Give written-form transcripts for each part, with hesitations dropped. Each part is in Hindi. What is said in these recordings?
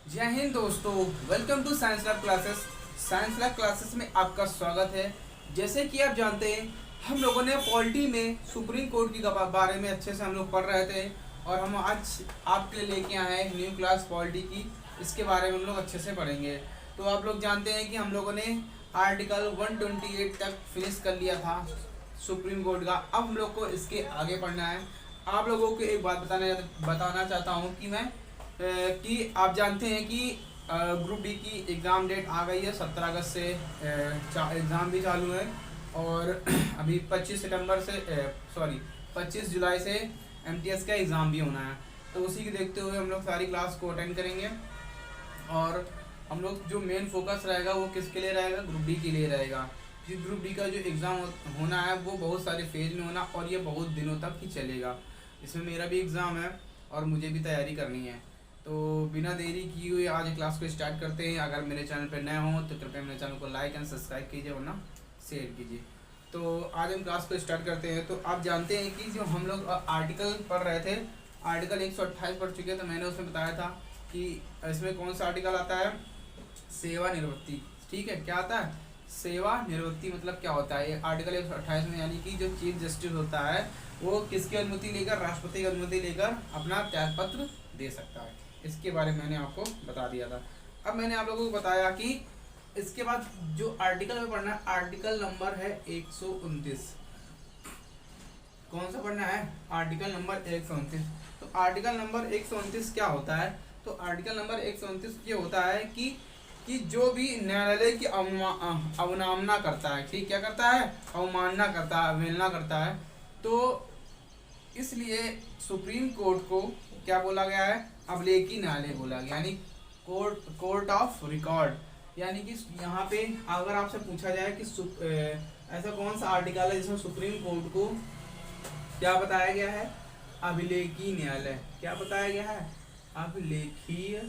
जय हिंद दोस्तों, welcome to science lab classes. Science lab classes में आपका स्वागत है। जैसे कि आप जानते हैं, हम लोगों ने पॉलिटी में सुप्रीम कोर्ट की बारे में अच्छे से हम लोग पढ़ रहे थे और हम आज आपके लिए लेके आए हैं न्यू क्लास पॉलिटी की। इसके बारे में हम लोग अच्छे से पढ़ेंगे। तो आप लोग जानते हैं कि हम लोगों ने आर्टिकल 128 तक फिनिश कर लिया था सुप्रीम कोर्ट का। अब हम लोग को इसके आगे पढ़ना है। आप लोगों को एक बात बताना चाहता हूँ कि कि आप जानते हैं कि ग्रुप डी की एग्ज़ाम डेट आ गई है। 17 अगस्त से एग्ज़ाम भी चालू है और अभी 25 सितंबर से 25 जुलाई से एमटीएस का एग्ज़ाम भी होना है। तो उसी के देखते हुए हम लोग सारी क्लास को अटेंड करेंगे और हम लोग जो मेन फोकस रहेगा वो किसके लिए रहेगा, ग्रुप डी के लिए रहेगा। क्योंकि ग्रुप डी का जो एग्ज़ाम होना है वो बहुत सारे फेज में होना और ये बहुत दिनों तक ही चलेगा। इसमें मेरा भी एग्ज़ाम है और मुझे भी तैयारी करनी है। तो बिना देरी किए हुए आज क्लास को स्टार्ट करते हैं। अगर मेरे चैनल पर नए हों तो कृपया मेरे चैनल को लाइक एंड सब्सक्राइब कीजिए, वरना शेयर कीजिए। तो आज हम क्लास को स्टार्ट करते हैं। तो आप जानते हैं कि जो हम लोग आर्टिकल पढ़ रहे थे, आर्टिकल 128 पढ़ चुके हैं। तो मैंने उसमें बताया था कि इसमें कौन सा आर्टिकल आता है, सेवानिवृत्ति। ठीक है, क्या आता है, सेवानिवृत्ति। मतलब क्या होता है ये आर्टिकल 128 में, यानी कि जो चीफ जस्टिस होता है वो किसकी अनुमति लेकर, राष्ट्रपति की अनुमति लेकर अपना त्यागपत्र दे सकता है। इसके बारे में मैंने आपको बता दिया था। अब मैंने आप लोगों को बताया कि इसके बाद जो आर्टिकल में पढ़ना है, आर्टिकल नंबर है 129। कौन सा पढ़ना है, आर्टिकल नंबर 129। तो आर्टिकल नंबर 129 क्या होता है, तो आर्टिकल नंबर 129 ये होता है कि जो भी न्यायालय की अवमानना करता है, ठीक, क्या करता है, अवमानना करता है, अवहेलना करता है, तो इसलिए सुप्रीम कोर्ट को क्या बोला गया है, अभिलेखी न्यायालय बोला गया, यानी कोर्ट ऑफ रिकॉर्ड। यानी कि यहाँ पे अगर आपसे पूछा जाए कि ऐसा कौन सा आर्टिकल है जिसमें सुप्रीम कोर्ट को क्या बताया गया है, अभिलेखी न्यायालय। क्या बताया गया है, अभिलेखीय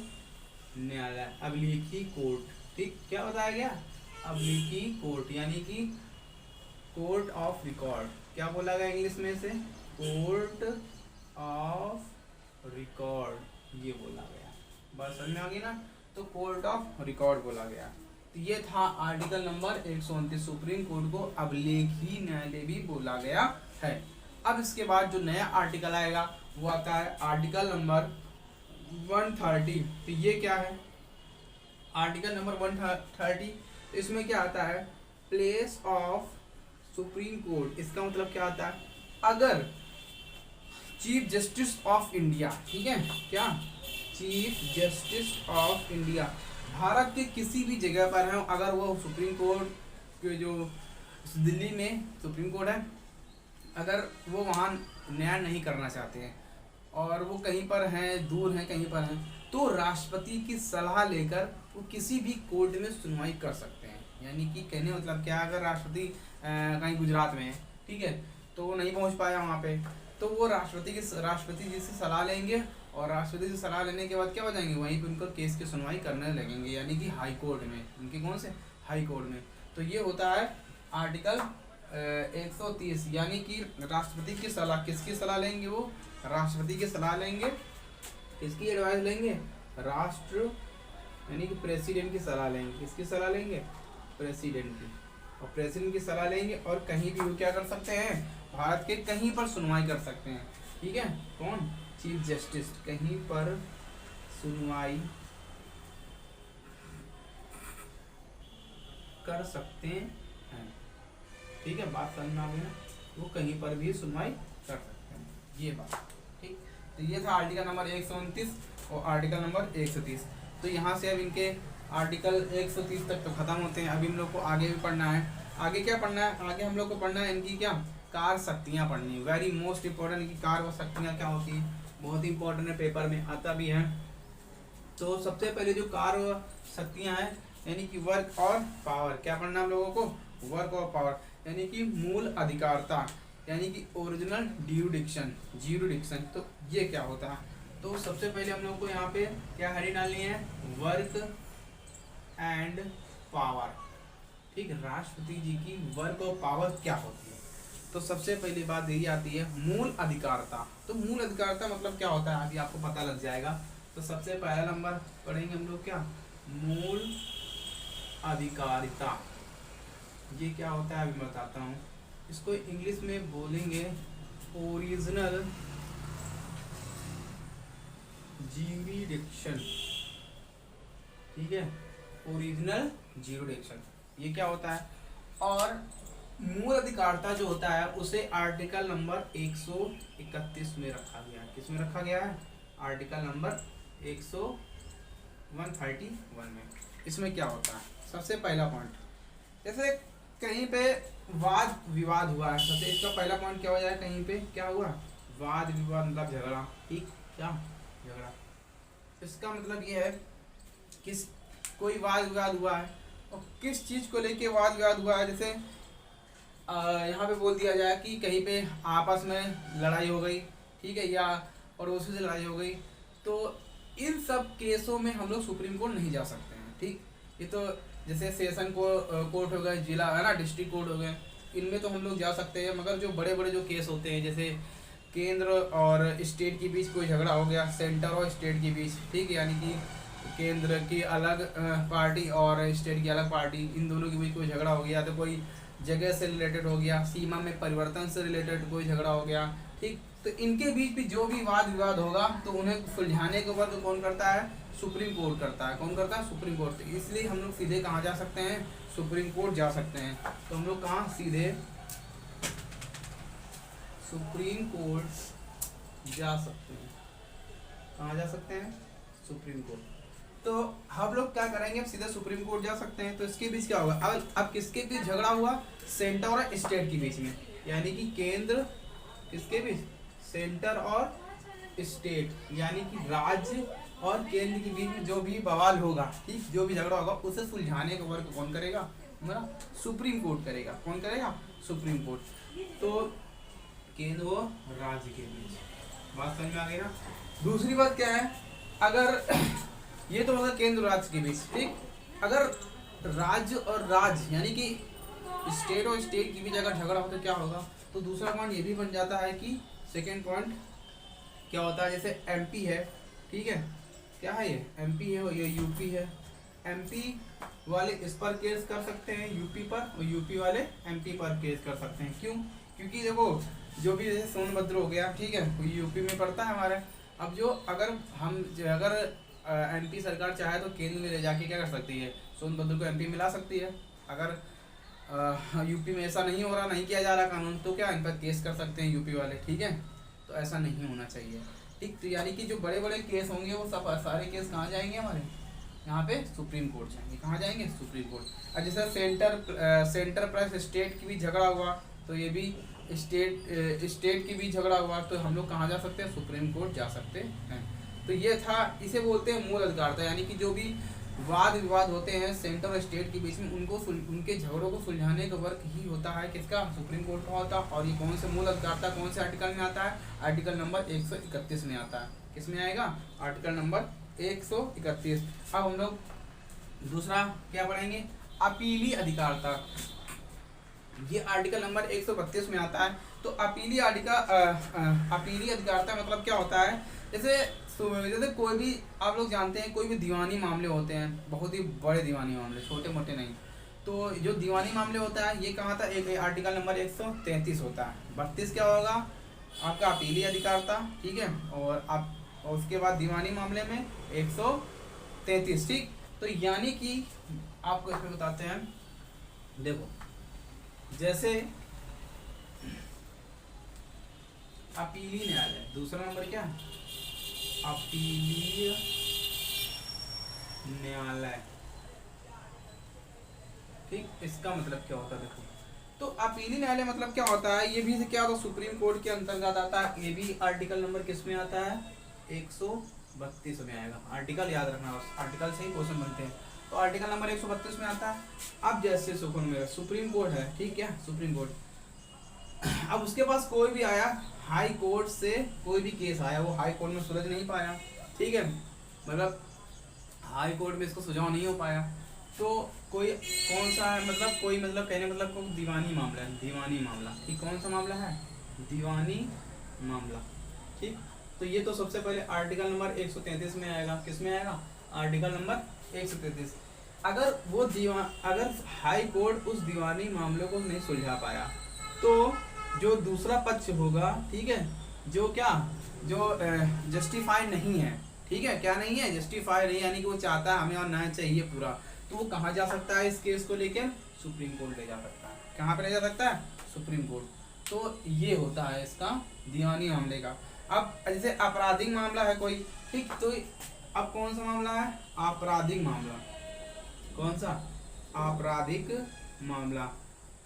न्यायालय, अभिलेखी कोर्ट। ठीक, क्या बताया गया, अभिलेखी कोर्ट, यानी कि कोर्ट ऑफ रिकॉर्ड। क्या बोला गया इंग्लिश में से, कोर्ट ऑफ रिकॉर्ड, ये बोला गया। बस समझ में आ गई ना। तो कोर्ट ऑफ रिकॉर्ड बोला गया। तो ये था आर्टिकल नंबर 129। सुप्रीम कोर्ट को अभिलेखी न्यायालय भी बोला गया है। अब इसके बाद जो नया आर्टिकल आएगा वो आता है आर्टिकल नंबर 130। तो ये क्या है, आर्टिकल नंबर 130। इसमें क्या आता है, प्लेस ऑफ सुप्रीम कोर्ट। इसका मतलब क्या आता है, अगर चीफ जस्टिस ऑफ इंडिया, ठीक है, क्या, chief justice of India Bharat के किसी भी जगह पर है, अगर वो सुप्रीम कोर्ट के जो दिल्ली में सुप्रीम कोर्ट है, अगर वो वहाँ न्याय नहीं करना चाहते हैं और वो कहीं पर हैं, दूर हैं, कहीं पर हैं, तो राष्ट्रपति की सलाह लेकर वो किसी भी कोर्ट में सुनवाई कर सकते हैं। यानी कि कहने मतलब क्या, अगर राष्ट्रपति कहीं गुजरात में है, ठीक है, तो वो नहीं पहुंच पाया वहाँ पे, तो वो राष्ट्रपति जी से सलाह लेंगे और राष्ट्रपति से सलाह लेने के बाद क्या हो जाएंगे, वहीं पे उनको केस की सुनवाई करने लगेंगे, यानी कि हाई कोर्ट में, उनके कौन से, हाई कोर्ट में। तो ये होता है आर्टिकल 130। यानी कि राष्ट्रपति की सलाह, किसकी सलाह लेंगे, वो राष्ट्रपति की सलाह लेंगे, किसकी एडवाइस लेंगे, राष्ट्र यानी कि प्रेसिडेंट की सलाह लेंगे। किसकी सलाह लेंगे, प्रेसिडेंट की। और प्रेसिडेंट की सलाह लेंगे और कहीं भी वो क्या कर सकते हैं, भारत के कहीं पर सुनवाई कर सकते हैं। ठीक है, कौन, चीफ जस्टिस कहीं पर सुनवाई कर सकते हैं। ठीक है, बात समझ में आ गई ना, वो कहीं पर भी सुनवाई कर सकते हैं, ये बात। ठीक, तो ये था आर्टिकल नंबर 129 और आर्टिकल नंबर 130। तो यहाँ से अब इनके आर्टिकल 130 तक तो खत्म होते हैं। अभी हम लोग को आगे भी पढ़ना है। आगे क्या पढ़ना है, आगे हम लोग को पढ़ना है इनकी क्या, कार शक्तियाँ पढ़नी है। वेरी मोस्ट इंपॉर्टेंट, इनकी कार व शक्तियाँ क्या होती है, बहुत ही इंपॉर्टेंट है, पेपर में आता भी है। तो सबसे पहले जो कार व शक्तियाँ हैं, यानी कि वर्क और पावर, क्या पढ़ना हम लोगों को, वर्क और पावर, यानी कि मूल अधिकारता, यानी कि ओरिजिनल ज्यूरिडिक्शन। तो ये क्या होता है, तो सबसे पहले हम लोग को यहाँ पे क्या हेडिंग डालनी है, वर्क एंड पावर। ठीक, राष्ट्रपति जी की वर्क और पावर क्या होती है। तो सबसे पहली बात यही आती है मूल अधिकारता। तो मूल अधिकारता मतलब क्या होता है, अभी आपको पता लग जाएगा। तो सबसे पहला नंबर पढ़ेंगे हम लोग क्या, मूल अधिकारिता। ये क्या होता है अभी मैं बताता हूँ। इसको इंग्लिश में बोलेंगे ओरिजिनल ज्यूरिडिक्शन, ठीक है, ओरिजिनल ज्यूरिडिक्शन ये क्या होता है। और मूल अधिकारिता जो होता है उसे आर्टिकल नंबर 131 में रखा गया है। किस में रखा गया है, आर्टिकल नंबर 131 में। इसमें क्या होता है, सबसे पहला पॉइंट, जैसे कहीं पे वाद विवाद हुआ है, सबसे इसका पहला पॉइंट क्या हो जाए, कहीं पे क्या हुआ, वाद विवाद मतलब झगड़ा, ठीक, क्या झगड़ा। इसका मतलब ये है किस कोई वाद विवाद हुआ है और किस चीज को लेके वाद विवाद हुआ है। जैसे यहाँ पे बोल दिया जाए कि कहीं पे आपस में लड़ाई हो गई, ठीक है, या पड़ोसी से लड़ाई हो गई, तो इन सब केसों में हम लोग सुप्रीम कोर्ट नहीं जा सकते हैं, ठीक। ये तो जैसे सेशन कोर्ट हो गए, जिला है ना, डिस्ट्रिक्ट कोर्ट हो गए, इनमें तो हम लोग जा सकते हैं। मगर जो बड़े बड़े जो केस होते हैं, जैसे केंद्र और स्टेट के बीच कोई झगड़ा हो गया, सेंटर और स्टेट के बीच, ठीक है, यानी कि केंद्र की अलग पार्टी और स्टेट की अलग पार्टी, इन दोनों के बीच कोई झगड़ा हो गया, तो कोई जगह से रिलेटेड हो गया, सीमा में परिवर्तन से रिलेटेड कोई झगड़ा हो गया, ठीक। तो इनके बीच भी जो भी वाद विवाद होगा तो उन्हें सुलझाने के वर्क कौन करता है, सुप्रीम कोर्ट करता है। कौन करता है, सुप्रीम कोर्ट। इसलिए हम लोग सीधे कहाँ जा सकते हैं, सुप्रीम कोर्ट जा सकते हैं। तो हम लोग कहाँ सीधे सुप्रीम कोर्ट जा सकते हैं। कहाँ जा सकते हैं, सुप्रीम कोर्ट। तो हम लोग क्या करेंगे, अब सीधे सुप्रीम कोर्ट जा सकते हैं। तो इसके बीच क्या होगा, अब किसके बीच झगड़ा हुआ, सेंटर और स्टेट के बीच में, यानी कि केंद्र किसके बीच, सेंटर और स्टेट, यानी कि राज्य और केंद्र के बीच में जो भी बवाल होगा, ठीक, जो भी झगड़ा होगा, उसे सुलझाने का वर्क कौन करेगा, हमारा सुप्रीम कोर्ट करेगा। कौन करेगा, सुप्रीम कोर्ट। तो केंद्र और राज्य के बीच, बात समझ में आ गई ना। दूसरी बात क्या है, अगर ये तो होगा केंद्र और राज्य के बीच, ठीक। अगर राज्य और राज्य यानी कि स्टेट और स्टेट के बीच अगर झगड़ा हो तो क्या होगा, तो दूसरा पॉइंट ये भी बन जाता है कि सेकेंड पॉइंट क्या होता है, जैसे एमपी है, ठीक है, क्या है ये, एमपी है और ये यूपी है। एमपी वाले इस पर केस कर सकते हैं यूपी पर, और यूपी वाले एमपी पर केस कर सकते हैं। क्यों, क्योंकि देखो जो भी जैसे सोनभद्र हो गया, ठीक है, वो यूपी में पड़ता है हमारे। अब जो अगर एमपी सरकार चाहे तो केंद्र में ले जाके क्या कर सकती है, सोनभद्र को एमपी में ला सकती है। अगर यूपी में ऐसा नहीं हो रहा, नहीं किया जा रहा कानून, तो क्या इन पर केस कर सकते हैं यूपी वाले, ठीक है। तो ऐसा नहीं होना चाहिए, ठीक। तो यानी कि जो बड़े बड़े केस होंगे वो सब सारे केस कहाँ जाएंगे, हमारे यहाँ पे सुप्रीम कोर्ट जाएंगे। कहाँ जाएंगे, सुप्रीम कोर्ट। और जैसे सेंटर प्लस स्टेट की भी झगड़ा हुआ, तो ये भी स्टेट की भी झगड़ा हुआ, तो हम लोग कहाँ जा सकते हैं, सुप्रीम कोर्ट जा सकते हैं। तो ये था, इसे बोलते हैं मूल अधिकारिता, यानी कि जो भी वाद विवाद होते हैं सेंटर और स्टेट के बीच में, उनके झगड़ों को सुलझाने का वर्क ही होता है किसका, सुप्रीम कोर्ट का होता है। और ये कौन से मूल अधिकारिता कौन से आर्टिकल में आता है, आर्टिकल नंबर 131 में आता है। किस में आएगा, आर्टिकल नंबर 131। अब हम लोग दूसरा क्या पढ़ेंगे, अपीली अधिकारिता। ये आर्टिकल नंबर 132 में आता है। तो अपीली अधिकारिता मतलब क्या होता है, जैसे कोई भी, आप लोग जानते हैं, कोई भी दीवानी मामले होते हैं, बहुत ही बड़े दीवानी मामले, छोटे मोटे नहीं। तो जो दीवानी मामले होता है ये कहाँ था, एक आर्टिकल नंबर 133 होता है। 32 क्या होगा, आपका अपीली अधिकारिता, ठीक है, और उसके बाद दीवानी मामले में 133, ठीक। तो यानी कि आपको इसमें बताते हैं, देखो जैसे अपीली न्यायालय, दूसरा नंबर क्या, अपीलीय न्यायालय, ठीक। इसका मतलब क्या होता है, देखो, तो अपीली न्यायालय मतलब क्या होता है, ये भी क्या होता है, सुप्रीम कोर्ट के अंतर्गत आता है। ये भी आर्टिकल नंबर किस में आता है, 132 में आएगा। आर्टिकल याद रखना, आर्टिकल से ही क्वेश्चन बनते हैं। तो आर्टिकल नंबर 132 में आता है। अब जैसे सुप्रीम कोर्ट है, ठीक है, सुप्रीम कोर्ट, अब उसके पास कोई भी आया, हाई कोर्ट से कोई भी केस आया, वो हाई कोर्ट में सुलझ नहीं पाया, ठीक है, मतलब हाई कोर्ट में इसको सुझाव नहीं हो पाया, तो कोई कौन सा है, मतलब कोई, मतलब कहने मतलब कोई दीवानी मामला है, दीवानी मामला, ठीक। कौन सा मामला है, दीवानी मामला, ठीक। तो ये तो सबसे पहले आर्टिकल नंबर 133 में आएगा। किस में आएगा? Article number 133। अगर हाई कोर्ट उस दीवानी मामले को नहीं सुलझा पाया तो जो दूसरा पक्ष होगा, ठीक है, जो जस्टिफाई नहीं है, ठीक है, क्या नहीं है? जस्टिफाई नहीं, यानी कि वो चाहता है हमें और न्याय चाहिए पूरा, तो वो कहाँ जा सकता है? इस केस को लेकर सुप्रीम कोर्ट ले जा सकता है। कहाँ पे ले जा सकता है? Supreme court. तो ये होता है इसका दीवानी मामले का। अब जैसे आपराधिक मामला है कोई, ठीक, तो अब कौन सा मामला है? आपराधिक मामला। कौन सा? आपराधिक मामला।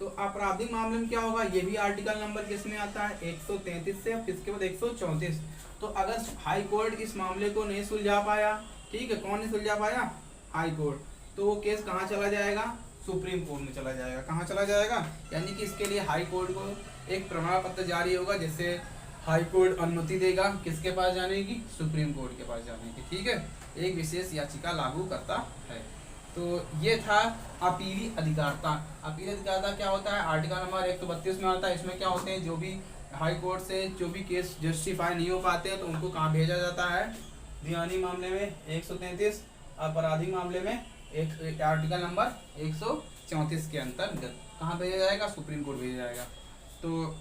तो आपराधिक मामले में क्या होगा? ये भी आर्टिकल नंबर किसमें आता है? 133 से, इसके बाद 134। तो अगर हाई कोर्ट इस मामले को नहीं सुलझा पाया, ठीक है, कौन नहीं सुलझा पाया? हाई कोर्ट, तो वो केस कहाँ चला जाएगा? सुप्रीम कोर्ट में चला जाएगा। कहाँ चला जाएगा? यानी कि इसके लिए हाई कोर्ट को एक प्रमाण पत्र जारी होगा, जिससे हाई कोर्ट अनुमति देगा किसके पास जाने की? सुप्रीम कोर्ट के पास जाने की, ठीक है। एक विशेष याचिका लागू करता है। तो ये था अपीली अधिकारता। अपीली अधिकारता क्या होता है? आर्टिकल नंबर 132 में आता है। इसमें क्या होते हैं? जो भी हाई कोर्ट से जो भी केस जस्टिफाई नहीं हो पाते हैं तो उनको कहाँ भेजा जाता है? दीवानी मामले में 133, आपराधिक मामले में एक आर्टिकल नंबर 134 के अंतर्गत कहाँ भेजा जाएगा? सुप्रीम कोर्ट भेजा जाएगा। तो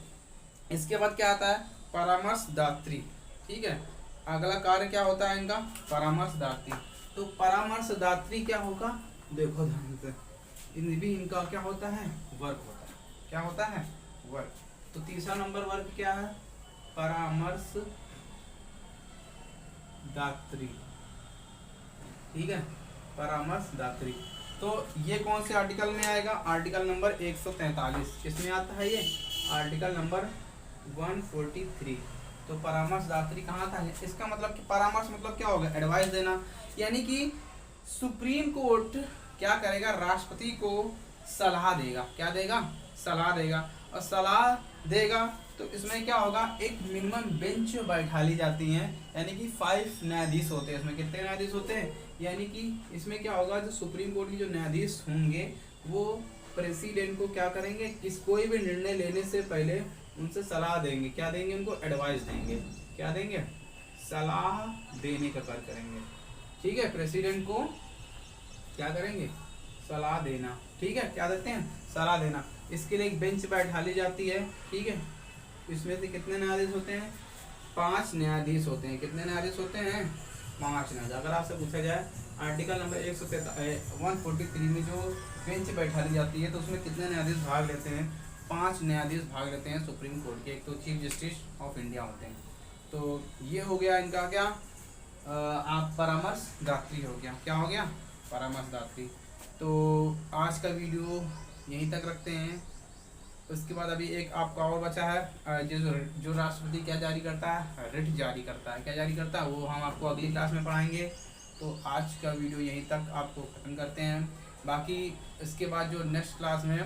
इसके बाद क्या आता है? परामर्शदात्री, ठीक है। अगला कार्य क्या होता है इनका? परामर्शदात्री। तो परामर्शदात्री क्या होगा? देखो ध्यान से, इनका क्या होता है? वर्क होता है। क्या होता है? वर्क। तो तीसरा नंबर वर्क क्या है? परामर्शदात्री, ठीक है, परामर्शदात्री। तो ये कौन से आर्टिकल में आएगा? Article number 143। किसमें आता है ये? Article number 143। तो परामर्शदात्री कहाँ था? इसका मतलब कि परामर्श मतलब क्या होगा? एडवाइस देना। यानी कि सुप्रीम कोर्ट क्या करेगा? राष्ट्रपति को सलाह देगा। क्या देगा? सलाह देगा। और सलाह देगा तो इसमें क्या होगा? एक मिनिमम बेंच बैठा ली जाती है, यानी कि 5 न्यायाधीश होते हैं। इसमें कितने न्यायाधीश होते हैं? यानी कि इसमें क्या होगा? जो सुप्रीम कोर्ट के जो न्यायाधीश होंगे वो प्रेसिडेंट को क्या करेंगे? कोई भी निर्णय लेने से पहले उनसे सलाह देंगे। क्या देंगे? उनको एडवाइस देंगे। क्या देंगे? सलाह देने का कार्य करेंगे, ठीक है। प्रेसिडेंट को क्या करेंगे? सलाह देना, ठीक है। क्या देते हैं? सलाह देना। इसके लिए एक बेंच बैठा ली जाती है, ठीक है। इसमें से कितने न्यायाधीश होते हैं? 5 न्यायाधीश होते हैं। कितने न्यायाधीश होते हैं? 5 न्यायाधीश। अगर आपसे पूछा जाए आर्टिकल नंबर 143 में जो बेंच बैठा ली जाती है तो उसमें कितने न्यायाधीश भाग लेते हैं? 5 न्यायाधीश भाग लेते हैं सुप्रीम कोर्ट के। एक तो चीफ जस्टिस ऑफ इंडिया होते हैं। तो ये हो गया इनका क्या? आप परामर्शदात्री हो गया। क्या हो गया? परामर्शदात्री। तो आज का वीडियो यहीं तक रखते हैं। उसके बाद अभी एक आपका और बचा है, जो राष्ट्रपति क्या जारी करता है? रिट जारी करता है। क्या जारी करता है? वो हम आपको अगली क्लास में पढ़ाएंगे। तो आज का वीडियो यहीं तक आपको ख़त्म करते हैं। बाकी इसके बाद जो नेक्स्ट क्लास में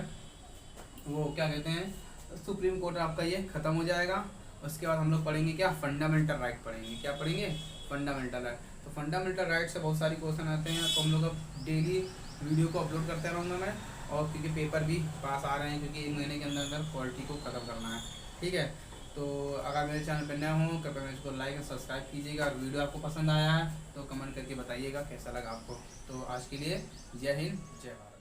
वो क्या कहते हैं, सुप्रीम कोर्ट आपका ये ख़त्म हो जाएगा। उसके बाद हम लोग पढ़ेंगे क्या? फंडामेंटल राइट पढ़ेंगे। क्या पढ़ेंगे? Fundamental right. तो फंडामेंटल राइट से बहुत सारी क्वेश्चन आते हैं, तो हम लोग अब डेली वीडियो को अपलोड करते रहूँगा मैं। और क्योंकि पेपर भी पास आ रहे हैं, क्योंकि 1 महीने के अंदर अंदर क्वालिटी को ख़त्म करना है, ठीक है। तो अगर मेरे चैनल पर नया हो कृपया मेरे इसको लाइक और सब्सक्राइब कीजिएगा। और वीडियो आपको पसंद आया है तो कमेंट करके बताइएगा कैसा लगा आपको। तो आज के लिए जय हिंद, जय भारत।